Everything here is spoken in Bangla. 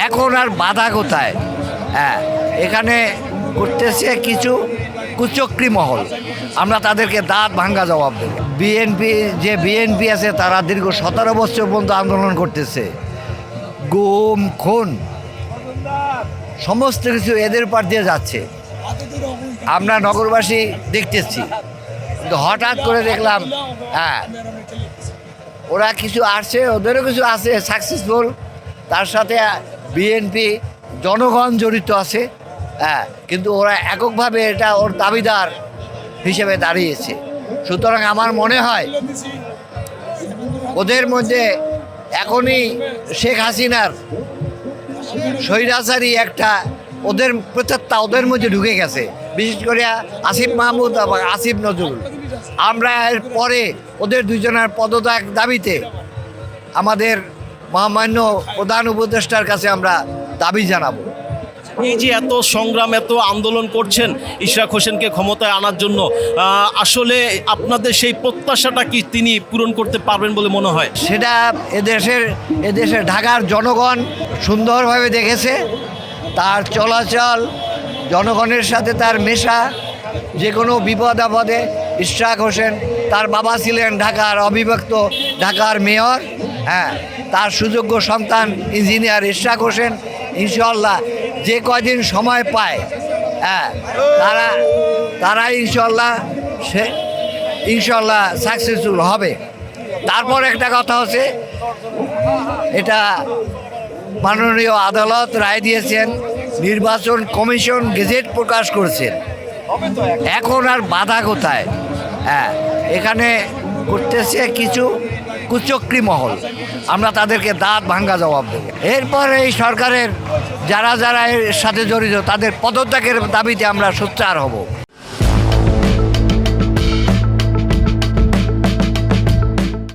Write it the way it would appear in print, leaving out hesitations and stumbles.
এখন আর বাধা কোথায়? হ্যাঁ, এখানে করতেছে কিছু কুচক্রী মহল, আমরা তাদেরকে দাঁত ভাঙ্গা জবাব দেব। বিএনপি আছে, তারা দীর্ঘ 17 বছর পর্যন্ত আন্দোলন করতেছে। গুম, খুন, সমস্ত কিছু এদের উপর দিয়ে যাচ্ছে। আমরা নগরবাসী দেখতেছি, কিন্তু হঠাৎ করে দেখলাম হ্যাঁ ওরা কিছু আসছে, ওদেরও কিছু আছে সাকসেসফুল, তার সাথে বিএনপি জনগণ জড়িত আছে। হ্যাঁ, কিন্তু ওরা এককভাবে এটা ওর দাবিদার হিসেবে দাঁড়িয়েছে। সুতরাং আমার মনে হয় ওদের মধ্যে এখনই শেখ হাসিনার স্বৈরাচারী একটা ওদের প্রচেষ্টা ওদের মধ্যে ঢুকে গেছে, বিশেষ করে আসিফ মাহমুদ এবং আসিফ নজরুল। আমরা এর পরে ওদের দুজনের পদত্যাগ দাবিতে আমাদের মহামান্য প্রধান উপদেষ্টার কাছে আমরা দাবি জানাবো। এই যে এত সংগ্রাম, এত আন্দোলন করছেন ইশরাক হোসেনকে ক্ষমতায় আনার জন্য, আসলে আপনাদের সেই প্রত্যাশাটা কি তিনি পূরণ করতে পারবেন বলে মনে হয়? সেটা এদেশের ঢাকার জনগণ সুন্দরভাবে দেখেছে। তার চলাচল, জনগণের সাথে তার মেশা, যে কোনো বিপদ আপদে ইশরাক হোসেন, তার বাবা ছিলেন ঢাকার অবিভক্ত ঢাকার মেয়র। হ্যাঁ, তার সুযোগ্য সন্তান ইঞ্জিনিয়ার ইশরাক হোসেন ইনশাল্লাহ যে কয়দিন সময় পায়, হ্যাঁ তারা ইনশাল্লাহ সাকসেসফুল হবে। তারপর একটা কথা হচ্ছে, এটা মাননীয় আদালত রায় দিয়েছেন, নির্বাচন কমিশন গেজেট প্রকাশ করেছেন। এখন আর বাধা কোথায়? হ্যাঁ, এখানে করতেছে কিছু কুচক্রী মহল, আমরা তাদেরকে দাঁত ভাঙ্গা জবাব দেব। এরপর এই সরকারের যারা এর সাথে জড়িত তাদের পদত্যাগের দাবিতে আমরা সোচ্চার হব।